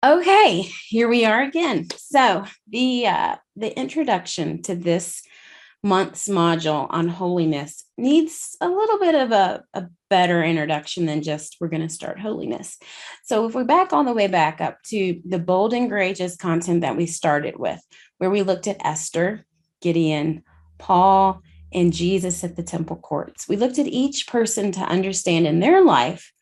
Okay, here we are again. So the introduction to this month's module on holiness needs a little bit of a better introduction than just we're going to start holiness. So if we back all the way back up to the bold and courageous content that we started with, where we looked at Esther, Gideon, Paul, and Jesus at the temple courts, we looked at each person to understand in their life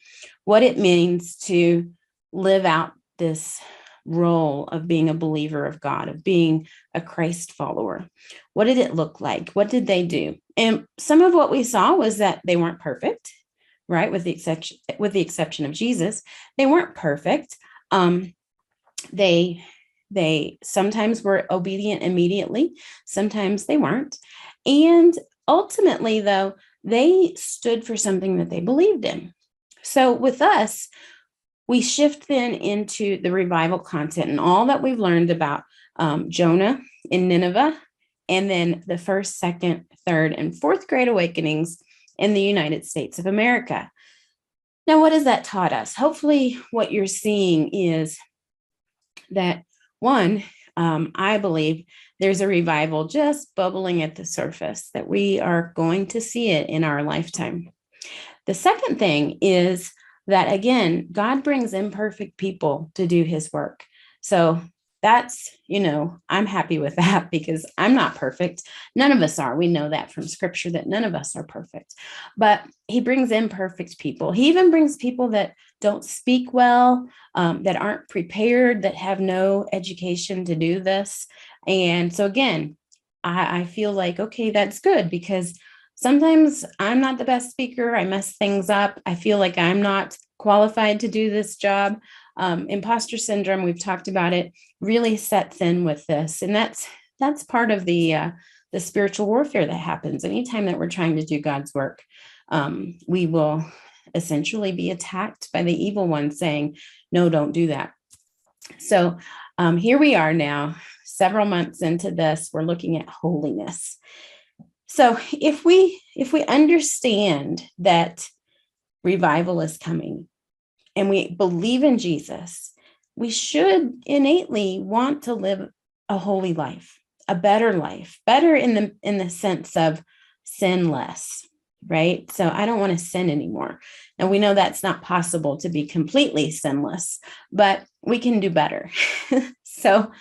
what it means to live out this role of being a believer of God, of being a Christ follower. What did it look like? What did they do? And some of what we saw was that they weren't perfect, right? With the exception of Jesus, they weren't perfect. They sometimes were obedient immediately, sometimes they weren't. And ultimately, though, they stood for something that they believed in. So with us, we shift then into the revival content and all that we've learned about Jonah in Nineveh, and then the first, second, third, and fourth great awakenings in the United States of America. Now, what has that taught us? Hopefully, what you're seeing is that, one, I believe there's a revival just bubbling at the surface, that we are going to see it in our lifetime. The second thing is that, again, God brings imperfect people to do his work. So that's, I'm happy with that because I'm not perfect. None of us are. We know that from scripture that none of us are perfect, but he brings imperfect people. He even brings people that don't speak well, that aren't prepared, that have no education to do this. And so again, I feel like, okay, that's good, because sometimes I'm not the best speaker. I mess things up. I feel like I'm not qualified to do this job. Imposter syndrome, we've talked about it, really sets in with this. And that's part of the spiritual warfare that happens. Anytime that we're trying to do God's work, we will essentially be attacked by the evil one saying, no, don't do that. So here we are now, several months into this, we're looking at holiness. So if we understand that revival is coming and we believe in Jesus, we should innately want to live a holy life, a better life, better in the sense of sin less, right? So I don't want to sin anymore. And we know that's not possible to be completely sinless, but we can do better. So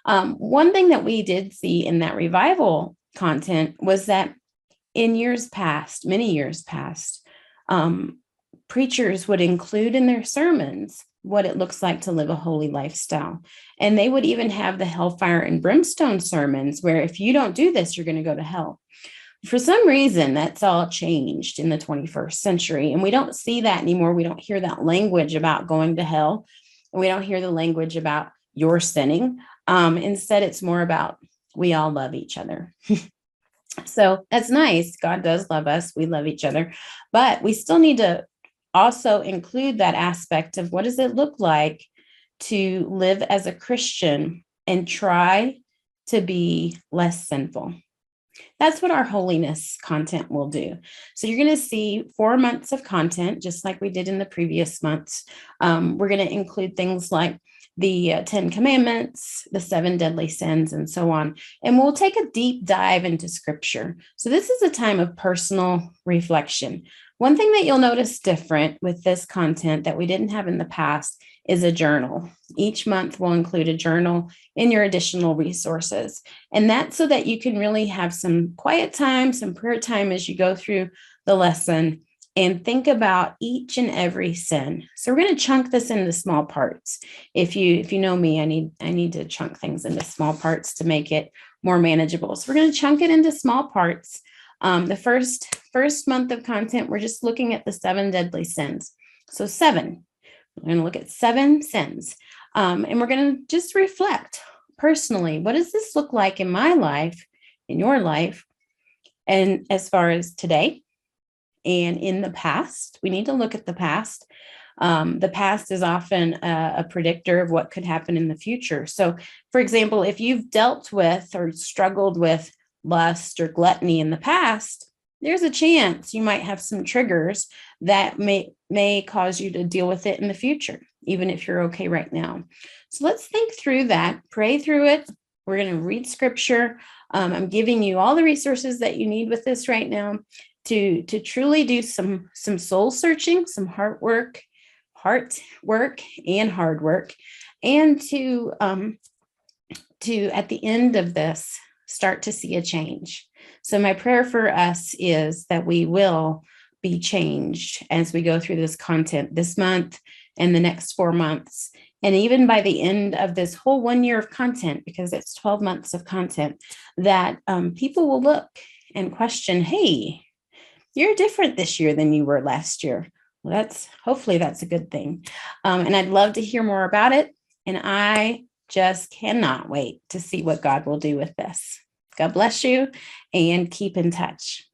one thing that we did see in that revival content was that in years past, many years past, preachers would include in their sermons what it looks like to live a holy lifestyle. And they would even have the hellfire and brimstone sermons where if you don't do this, you're going to go to hell. For some reason, that's all changed in the 21st century. And we don't see that anymore. We don't hear that language about going to hell. And we don't hear the language about you're sinning. Instead, it's more about we all love each other. So that's nice. God does love us. We love each other. But we still need to also include that aspect of what does it look like to live as a Christian and try to be less sinful. That's what our holiness content will do. So you're going to see 4 months of content, just like we did in the previous months. We're going to include things like the 10 commandments, the 7 deadly sins, and so on. And we'll take a deep dive into scripture. So this is a time of personal reflection. One thing that you'll notice different with this content that we didn't have in the past is a journal. Each month will include a journal in your additional resources. And that's so that you can really have some quiet time, some prayer time as you go through the lesson and think about each and every sin. So we're going to chunk this into small parts. If you know me, I need to chunk things into small parts to make it more manageable. So we're going to chunk it into small parts. The first month of content, we're just looking at the 7 deadly sins. So 7. We're going to look at 7 sins. And we're going to just reflect personally, what does this look like in my life, in your life, and as far as today? And in the past, we need to look at the past. The past is often a predictor of what could happen in the future. So, for example, if you've dealt with or struggled with lust or gluttony in the past, there's a chance you might have some triggers that may cause you to deal with it in the future. even if you're okay right now. So let's think through that, pray through it. We're going to read scripture. I'm giving you all the resources that you need with this right now to truly do some soul searching, some heart work and hard work, and to at the end of this start to see a change. So my prayer for us is that we will be changed as we go through this content this month and the next 4 months. And even by the end of this whole 1 year of content, because it's 12 months of content, that people will look and question, hey, you're different this year than you were last year. Well, hopefully that's a good thing. And I'd love to hear more about it. And I just cannot wait to see what God will do with this. God bless you and keep in touch.